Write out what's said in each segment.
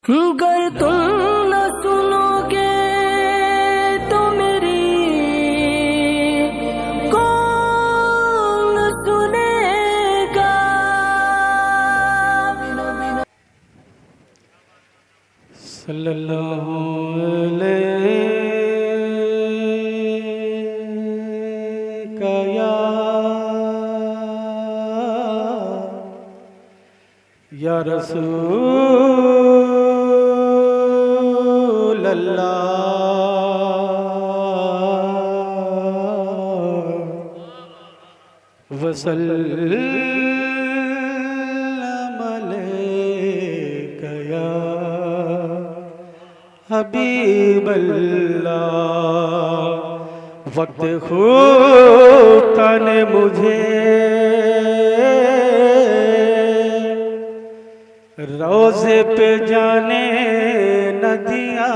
गर तुम न सुनोगे तो मेरी कौन सुनेगा। सल्लल्लाहु अलैहि या रसूल अल्लाह वसल्लम अलैका या हबीब अल्लाह। वक्त खुदा ने मुझे रोज़े पे जाने न दिया।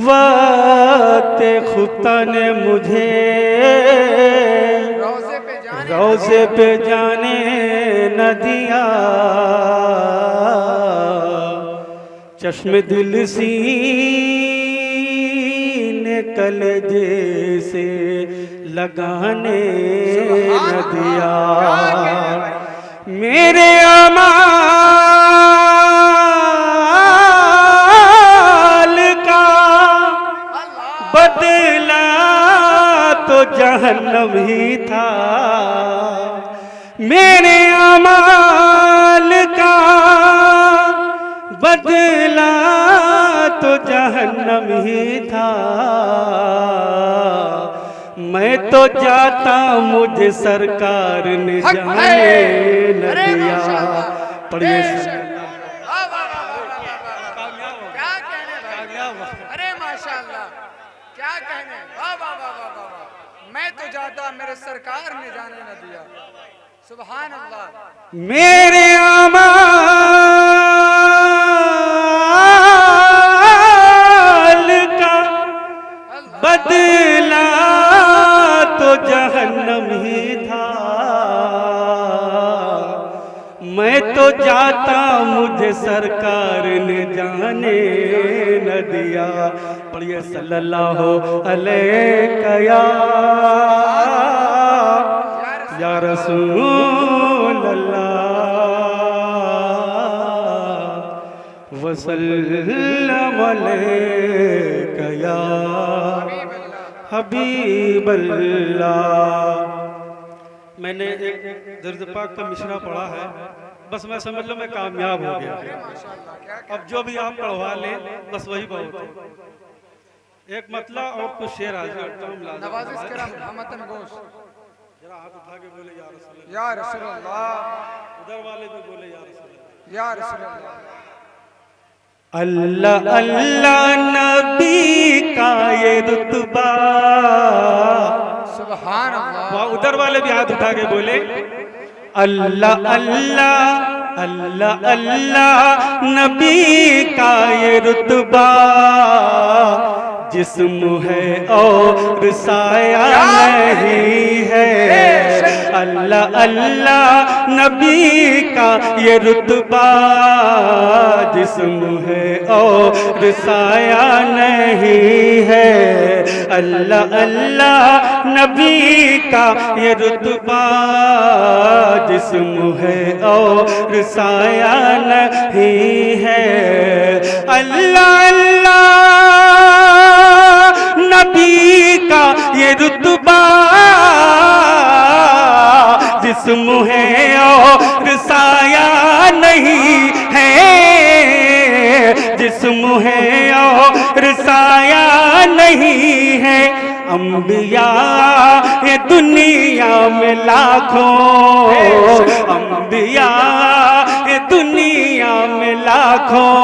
वक्त खुदा ने मुझे रोज़े पे जाने न दिया। चश्मे दिल सीने कलेजे से लगाने न दिया। मेरे अमाल का बदला तो जहन्नम ही था। मेरे अमाल का बदला तो जहन्नम ही था। मैं तो जाता मुझे सरकार ने जाने न दिया। पढ़िए अरे माशाल्लाह, क्या कहने, वाह वाह वाह वाह वाह। मैं तो जाता मेरे सरकार ने जाने न दिया। सुभान अल्लाह। मेरे अमाल का बदला तो जहन्नम ही था। मैं तो जाता मुझे सरकार ने जाने न दिया। पढ़िए सल्लल्लाहु अलैका या रसूल अल्लाह वसल्लम अलैका या हबीब अल्लाह। मैंने एक दर्द पाक का मिसरा पढ़ा है, बस मैं समझ लो मैं कामयाब हो गया। अब जो भी आप पढ़वा लें बस वही बहुत है। एक मतला और कुछ शेर हाजिर करता हूं। नवाजिश करम हमतन गोश। जरा हाथ उठा के बोले या रसूल अल्लाह। या रसूल अल्लाह। उधर वाले भी बोले या रसूल अल्लाह। या रसूल अल्लाह। अल्लाह अल्लाह नबी का ये रुतबा। सुभान अल्लाह। वहाँ उधर वाले भी हाथ उठा के बोले अल्लाह अल्लाह अल्लाह अल्लाह नबी का ये रुतबा। जिस्म है और साया नहीं है। अल्लाह अल्लाह नबी का ये रुतबा। जिस्म है और साया नहीं है। अल्लाह अल्लाह नबी का ये रुतबा। जिस्म है और साया नहीं है। अल्लाह अल्लाह नबी का ये रुतबा। जिस्म है और साया नहीं है। जिस्म है और साया नहीं है। अंबिया ये दुनिया में लाखों। अंबिया ये दुनिया में लाखों।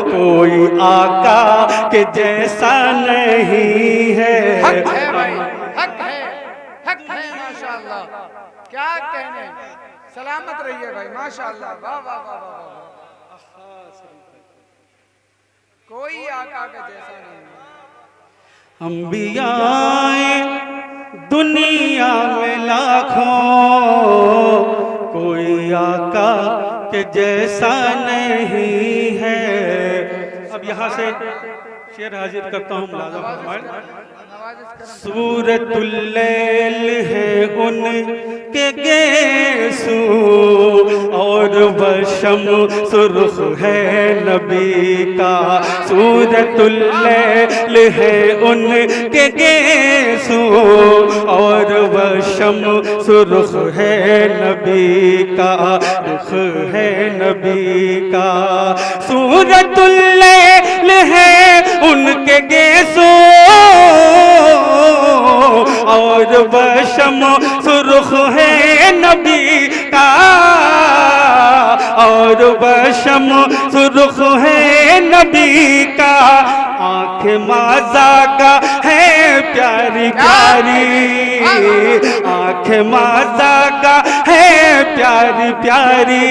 कोई आका के जैसा नहीं है। हक है भाई, हक है, हक है माशाल्लाह। क्या कहने, सलामत रहिए भाई माशाल्लाह। वाह वाह वाह वाह वाह। कोई आका के जैसा नहीं। अंबिया दुनिया में लाखों। कोई आका के जैसा नहीं है। अब यहाँ से शेर हाजिर करता हूँ मुलाज़ा फरमाएं। सूरतुल लैल है उनके गेसू और वशम सुर्ख है नबी का। सूरतुल लैल है उनके गेसू और वशम सुर्ख है नबी का, रुख है नबी का। सूरतुल लैल है उनके गेसू और वशम सुर्ख है नबी का, और वशम सुर्ख है नबी का। आँख माज़ा का है प्यारी प्यारी, आँख माज़ा का है प्यारी प्यारी।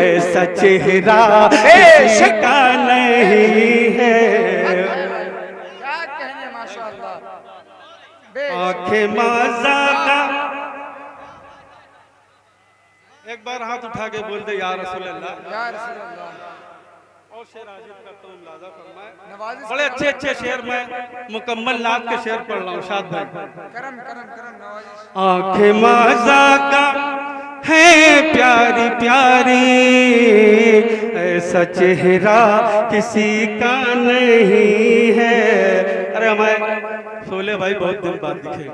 ऐसा चेहरा किसी का नहीं है। आँखें माज़ा का। एक बार हाथ उठा के बोल दे या रसूल अल्लाह, या रसूल अल्लाह। और शेर हाजिर करता हूँ मुलाज़ा फरमाएं। नवाज़िश बड़े अच्छे अच्छे शेर मैं मुकम्मल नात के शेर पढ़ रहा हूँ शाद भाई। करम करम करम नवाज़िश। आँखें माज़ा का है प्यारी प्यारी, ऐसा चेहरा किसी का नहीं है। अरे हमारे शोले भाई बहुत दिन बाद दिखे,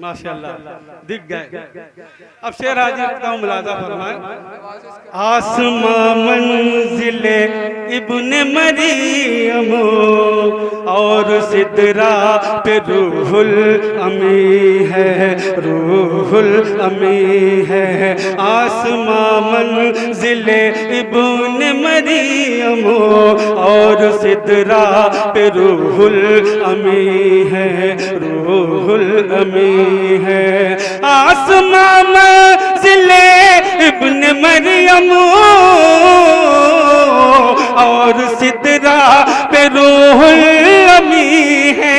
माशाल्लाह दिख गए। अब शेर हाजिर करता हूँ मुलाज़ा फरमाएं। आसमां मंजिले इब्ने मरियम और सिदरा पे रूहुल अमी है, रूहुल अमी है। आसमां मंजिले इब्ने मरियम और सिदरा पे रूहुल अमी है, रूहुल अमी है। आसमां मंजिले इब्ने मरियम और सिदरा पे रूहुल अमी है,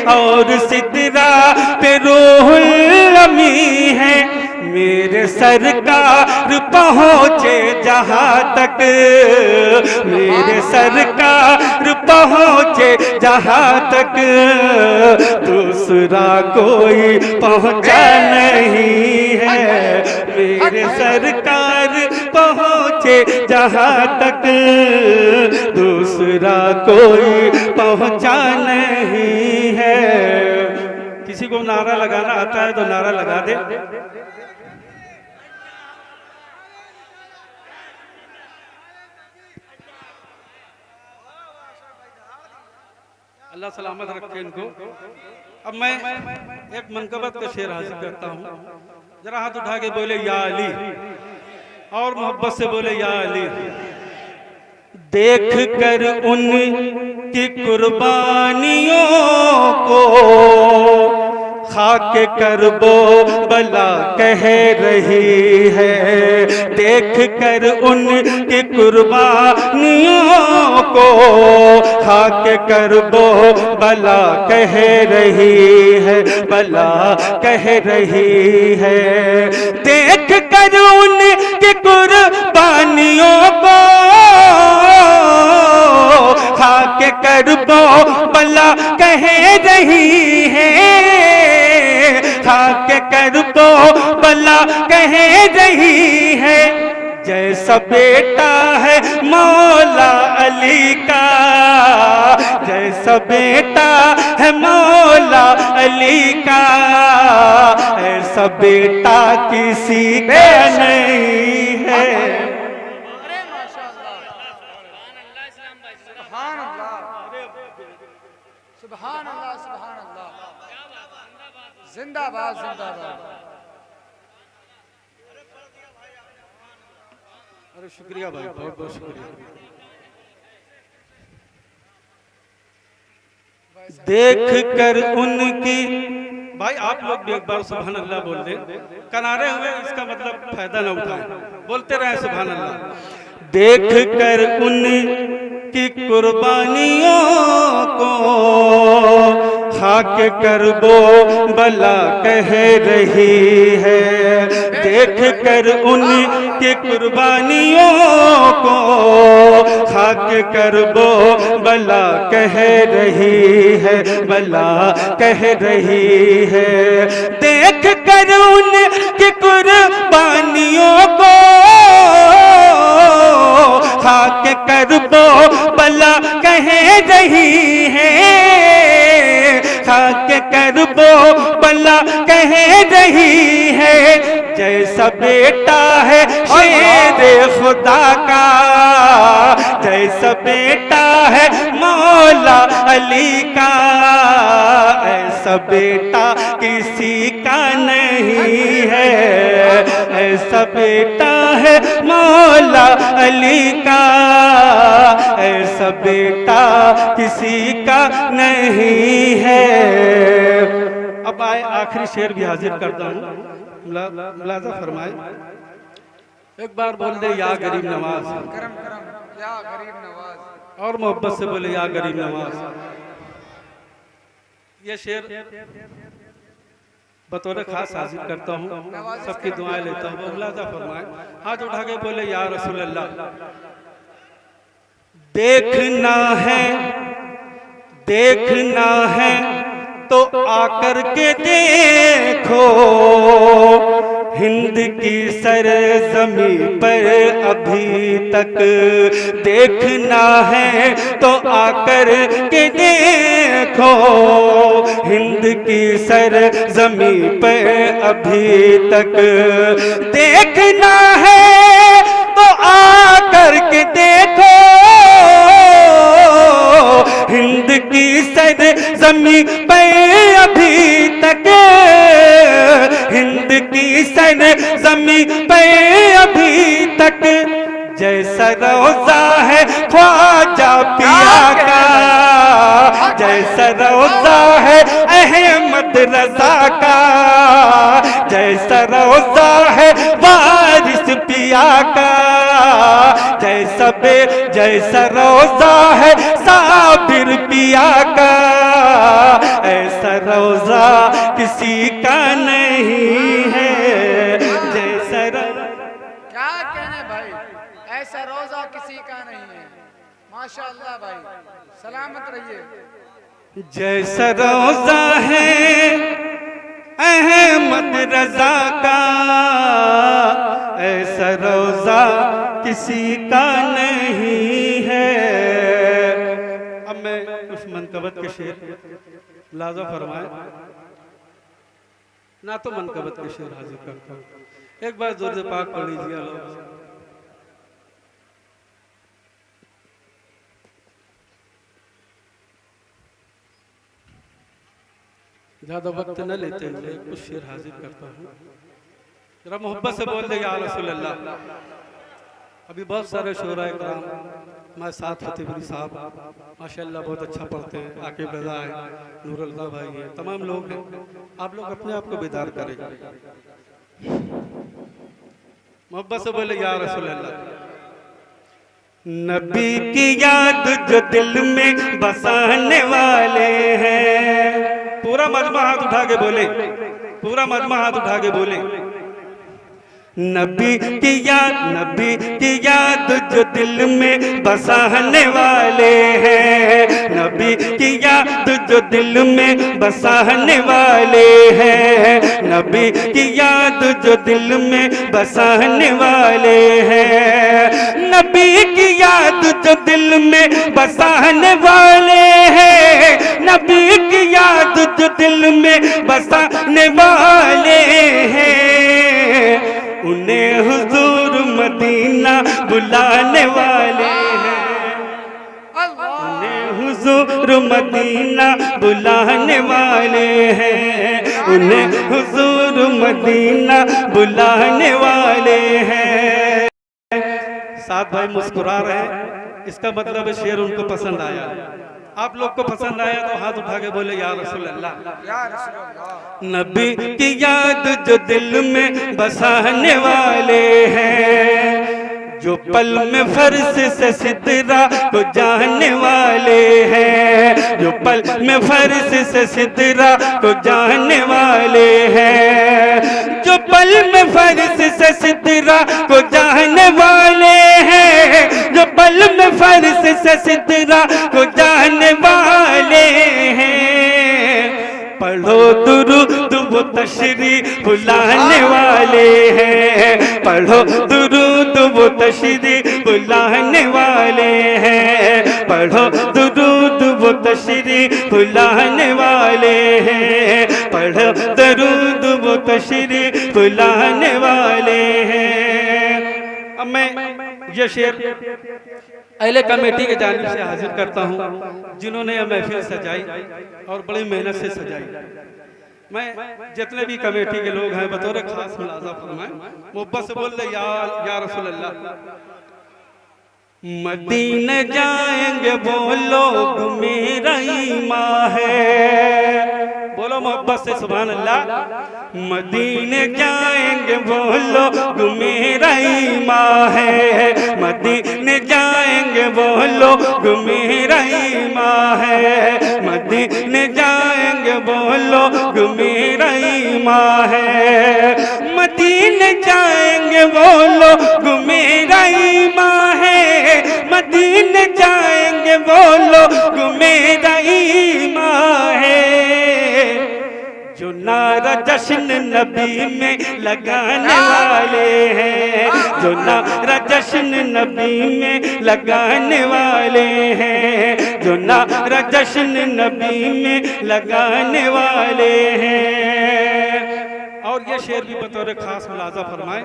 और सिदरा पे रूहुल अमी है। मेरे सरकार पहुँचे जहाँ तक, मेरे सरकार पहुँचे जहाँ तक, दूसरा कोई पहुँचा नहीं है। मेरे सरकार पहुँचे जहाँ तक, दूसरा कोई पहुँचा नहीं है। किसी को नारा लगाना आता है तो नारा लगा दे। अल्लाह सलामत रखे इनको। अब मैं एक मनकबत का शेर हाजिर करता हूँ। जरा हाथ उठा के बोले या अली, और मोहब्बत से बोले या अली। देख कर उनकी कुर्बानियों को खाके करबो बला कह रही है। देख कर उनकी कुर्बानियों को खाके करबो बला कह रही है, बला कह रही है। देख कर उनकी कुर्बानियों को खाके करबो बला कह रही है, खाके करबो बला कह रही है। जैसा बेटा है मौला अली का, जैसा बेटा है मौला अली का, ऐसा बेटा किसी का नहीं है। सुभान अल्लाह, सुभान अल्लाह, जिंदाबाद जिंदाबाद। अरे शुक्रिया भाई, बहुत बहुत शुक्रिया। देख कर उनकी, भाई आप लोग भी एक बार सुभान अल्लाह बोल दें। किनारे हुए इसका मतलब फायदा न उठाएं, बोलते रहे सुभान अल्लाह। देख कर उनकी कुर्बानियों को खाक करबो बला कह रही है, देख कर उनकी कुर्बानियों को खाक करबो बला कह रही है, बला कह रही है। देख कर उनकी कुर्बानियों को खाक करबो बला कह रही है, खाक करबो बला कह रही है। जैसा बेटा है शेर खुदा का, जैसा बेटा है मौला अली का, ऐसा बेटा किसी का नहीं है, ऐसा बेटा है मौला अली का, ऐसा बेटा किसी का नहीं है। अब आए आखिरी शेर भी हाजिर करता हूँ, मुलाजा फरमाए। एक बार बोल दे या गरीब नवाज, करम करम या गरीब नवाज, और मोहब्बत से बोले या गरीब नवाज। ये शेर बतौर खास हाजिर करता हूँ, सबकी दुआएं लेता हूँ। मुलाजा फरमाए, हाथ उठा के बोले या रसूल अल्लाह। देखना है, देखना है तो आकर के देखो, हिंद की सरजमी पर अभी तक देखना है तो आकर के देखो, हिंद की सरजमी पर अभी तक देखना है तो आकर के देखो, हिंद की सरजमी पे अभी तक, हिंद की सरजमी पे अभी तक। जैसा रोजा है ख्वाजा पिया का, जैसा रोजा है अहमद रजा का, जैसा रोजा है वारिस पिया का, जैसा रोजा है साबिर पिया का, ऐसा रोजा किसी का नहीं है। जैसा क्या कहने भाई, ऐसा रोजा किसी का नहीं है। माशाअल्लाह भाई, सलामत रहिए। जैसा रोजा है अहमद रजा का, ऐसा रोजा किसी का नहीं है। अब मैं उस मनकबत के शेर लाजा फरमाए ना, तो मनकबत के शेर हाजिर करता हूँ। एक बार दुरूद पाक पढ़ लीजिए लोग। ज्यादा वक्त न लेते हुए कुछ शेर हाजिर करता हूँ, जरा मोहब्बत से बोल दे या रसूल अल्लाह। अभी बहुत सारे शोरा इकराम, मैं साथ फतेहपुरी साहब माशाल्लाह बहुत अच्छा पढ़ते हैं, आकिब रजा है, नूरुल्लाह भाई हैं, तमाम लोग हैं। आप लोग अपने आप को बेदार करें, मोहब्बत से बोले या रसूल अल्लाह। नबी की याद जो दिल में बसाने वाले हैं, पूरा मजमा हाथ उठा के बोले, पूरा मजमा हाथ उठा के बोले। नबी की याद जो दिल में बसाने वाले हैं, नबी की याद जो दिल में बसाने वाले हैं, नबी की याद जो दिल में बसाने वाले हैं, नबी की याद जो दिल में बसाने वाले हैं, नबी की याद जो दिल में बसाने वाले हैं, उन्हें हुजूर मदीना बुलाने वाले हैं, उन्हें हुजूर मदीना बुलाने वाले हैं, उन्हें हुजूर मदीना बुलाने वाले हैं। साथ भाई मुस्कुरा रहे हैं, इसका मतलब है शेर उनको पसंद आया। आप लोग को पसंद आया तो हाथ उठा के बोले या रसूल अल्लाह। या रसूल अल्लाह। नबी की याद जो दिल में बसाने वाले हैं, जो पल में फर्श से सिदरा को जानने वाले हैं, जो पल में फर्श से सिदरा को जानने वाले हैं, जो पल में फर्श से सिदरा को जानने वाले हैं, जो पल में फर्श से सिदरा को जानने वाले हैं। पढ़ो दुरूद वो तशरीफ बुलाने वाले हैं, पढ़ो दुरूद वो तशरीफ बुलाने वाले हैं, पढ़ो दुरूद वो तशरीफ बुलाने वाले हैं, पढ़ो दुरूद वो तशरीफ बुलाने वाले हैं। अब मैं ये शेर अहले कमेटी के जानिब से हाजिर करता हूँ, जिन्होंने यह महफिल सजाई और बड़ी मेहनत से सजाई। मैं जितने भी कमेटी के लोग हैं बतौर खास मुलाजा फरमाएं, मोहब्बत से बोल रहे या रसूल अल्लाह। मदीने जाएंगे वो लोग मेरा ईमान है, बोलो मोहब्बत से सुभान अल्लाह। मदीने जाएंगे वो लोग मेरा ईमान है, मदीने जाएंगे वो लोग मेरा ईमान है, मदीने जाएंगे वो लोग मेरा ईमान है, मदीने जाएंगे वो लोग मेरा ईमान है, मदीने जाएंगे वो लोग मेरा ईमान है। जो नारा जश्न नबी में लगाने वाले हैं, जो नारा जश्न नबी में लगाने वाले हैं, जो नारा जश्न नबी में लगाने वाले हैं। और ये शेर भी बतौर खास मुलाजा फरमाए।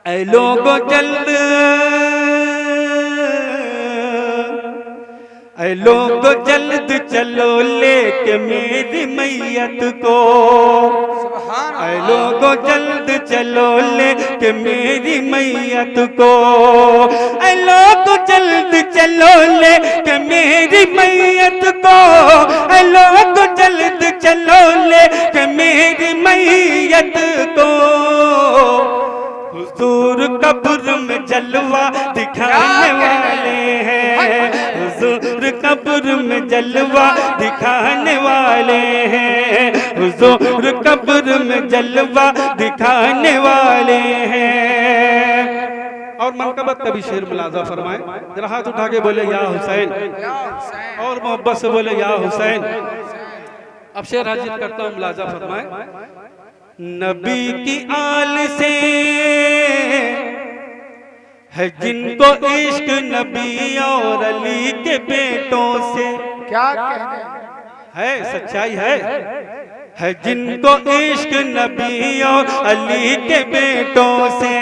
ऐ लोगों जल्द, ऐ लोगों जल्द चलो लेके मेरी मैयत को, ऐ लोगों जल्द चलो लेके मेरी मैयत को, ऐ लोगों जल्द चलो लेके मेरी मैयत को, ऐ लोगों जल्द चलो लेके मेरी मैयत को। हुजूर कब्र में जलवा दिखाने वाले हैं, हुजूर कब्र में जलवा दिखाने वाले हैं, हुजूर कब्र में जलवा दिखाने वाले हैं। और मनकबत का भी शेर मुलाजा फरमाए, जरा हाथ उठा के बोले या हुसैन, और मोहब्बत से बोले या हुसैन। अब शेर हाजिर करता हूँ, मुलाजा फरमाए। नबी की आल से है जिनको इश्क नबी और अली के बेटों से, क्या कहने है सच्चाई है जिनको इश्क नबी और अली के बेटों से,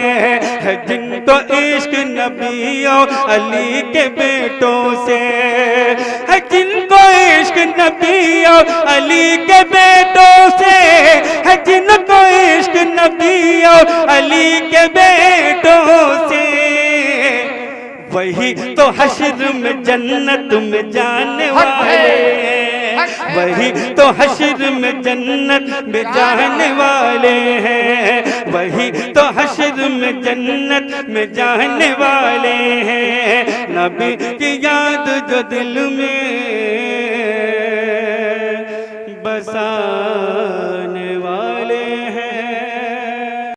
है जिनको इश्क नबी और अली के बेटों से, है जिनको इश्क नबी और अली के बेटों से, है जिनको इश्क नबी और अली के बेटों से। वही तो हश्र में जन्नत में जाने वाले हैं, वही तो हश्र में जन्नत में जाने वाले हैं, वही तो हश्र में जन्नत में जाने वाले हैं। नबी की याद जो दिल में बसाने